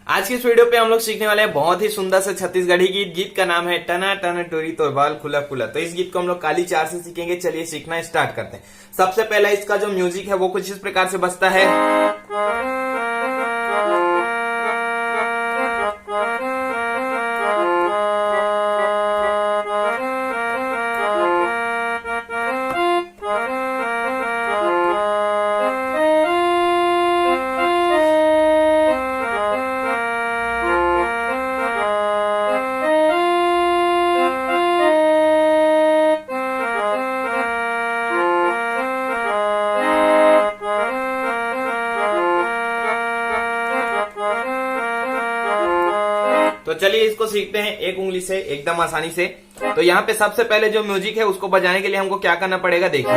आज की इस वीडियो पे हम लोग सीखने वाले हैं बहुत ही सुंदर से छत्तीसगढ़ी गीत। गीत का नाम है टना टना टोरी तोरबाल खुला खुला। तो इस गीत को हम लोग काली चार से सीखेंगे। चलिए सीखना स्टार्ट करते हैं। सबसे पहले इसका जो म्यूजिक है वो कुछ इस प्रकार से बजता है। तो चलिए इसको सीखते हैं एक उंगली से एकदम आसानी से। तो यहाँ पे सबसे पहले जो म्यूजिक है उसको बजाने के लिए हमको क्या करना पड़ेगा, देखिए।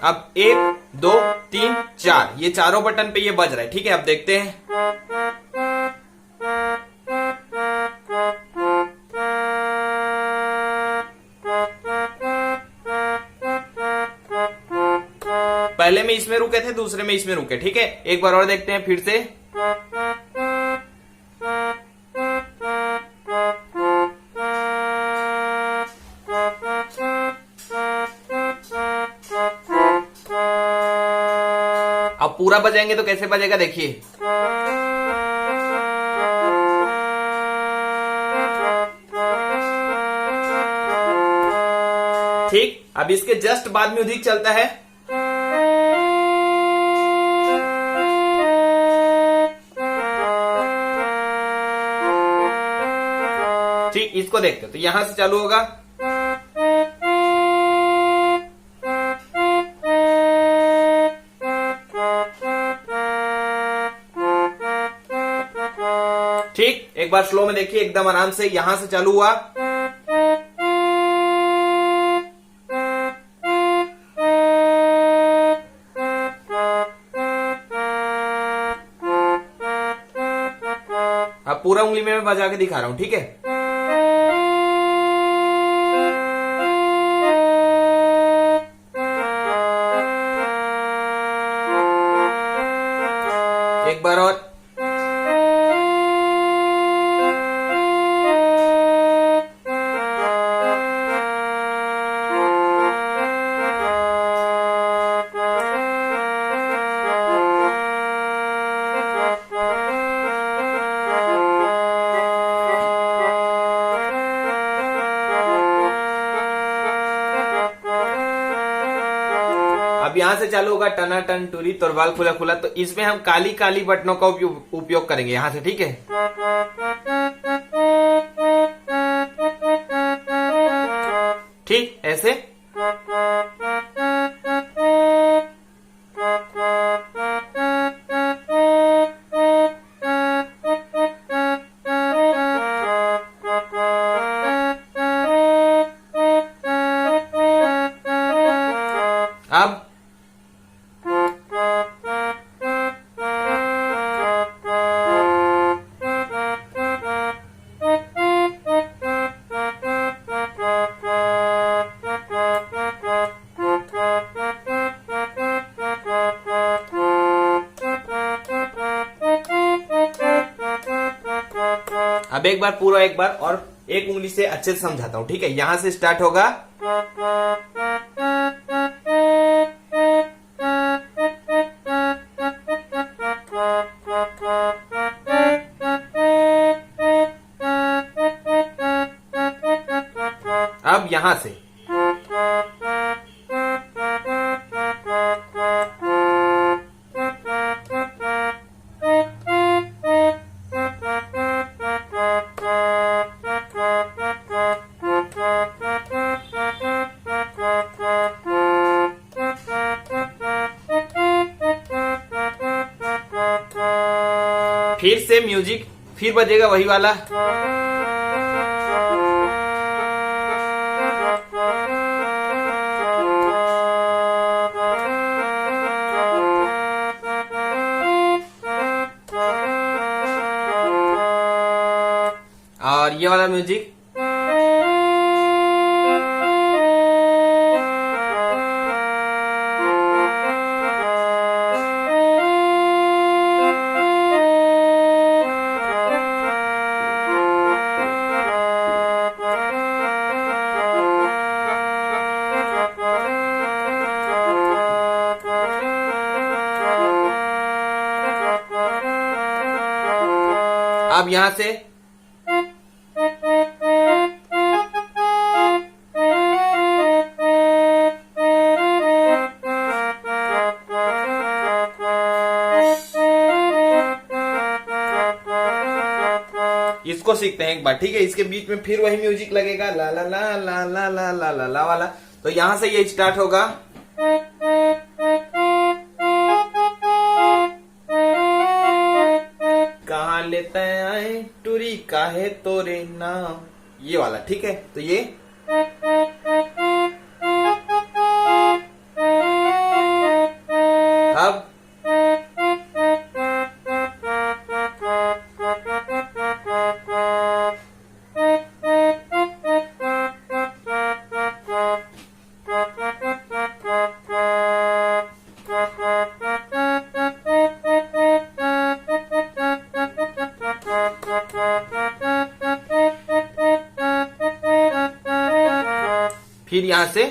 अब 1 2 3 4 ये चारों बटन पे ये बज रहा है। ठीक है, अब देखते हैं। पहले में इसमें रुके थे, दूसरे में इसमें रुके। ठीक है, एक बार और देखते हैं फिर से। अब पूरा बजाएंगे तो कैसे बजेगा, देखिए। ठीक, अब इसके जस्ट बाद म्यूजिक चलता है। ठीक, इसको देखते तो यहां से चालू होगा। ठीक, एक बार स्लो में देखिए, एकदम आराम से यहां से चालू हुआ। अब पूरा उंगली में मैं बजा के दिखा रहा हूं। ठीक है, एक बार और। अब यहां से चालू होगा टना टन टूरी तोरबाल खुला खुला। तो इसमें हम काली काली बटनों का उपयोग करेंगे यहां से। ठीक है, ठीक ऐसे। अब अब एक बार पूरा, एक बार और एक उंगली से अच्छे से समझाता हूं। ठीक है, यहां से स्टार्ट होगा। अब यहां से फिर से म्यूजिक फिर बजेगा वही वाला। और ये वाला म्यूजिक। अब यहां से इसको सीखते हैं एक बार, ठीक है। इसके बीच में फिर वही म्यूजिक लगेगा, ला ला ला ला ला ला ला ला ला वाला। तो यहां से ये स्टार्ट होगा। कहाँ लेते आए टूरी काहे तोरे नाम, ये वाला, ठीक है। तो ये अब फिर यहां से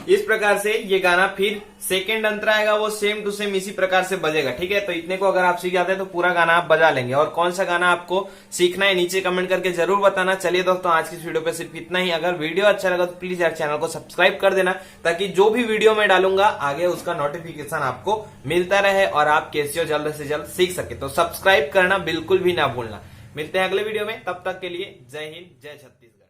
इस प्रकार से ये गाना फिर सेकेंड अंतरा आएगा, वो सेम टू सेम इसी प्रकार से बजेगा, ठीक है। तो इतने को अगर आप सीख जाते हैं तो पूरा गाना आप बजा लेंगे। और कौन सा गाना आपको सीखना है नीचे कमेंट करके जरूर बताना। चलिए दोस्तों, आज की इस वीडियो पे सिर्फ इतना ही। अगर वीडियो अच्छा लगा तो प्लीज यार चैनल को सब्सक्राइब कर देना, ताकि जो भी वीडियो मैं डालूंगा आगे उसका नोटिफिकेशन आपको मिलता रहे और आप कैसियो जल्द से जल्द सीख सके। तो सब्सक्राइब करना बिल्कुल भी ना भूलना। मिलते हैं अगले वीडियो में, तब तक के लिए जय हिंद, जय छत्तीसगढ़।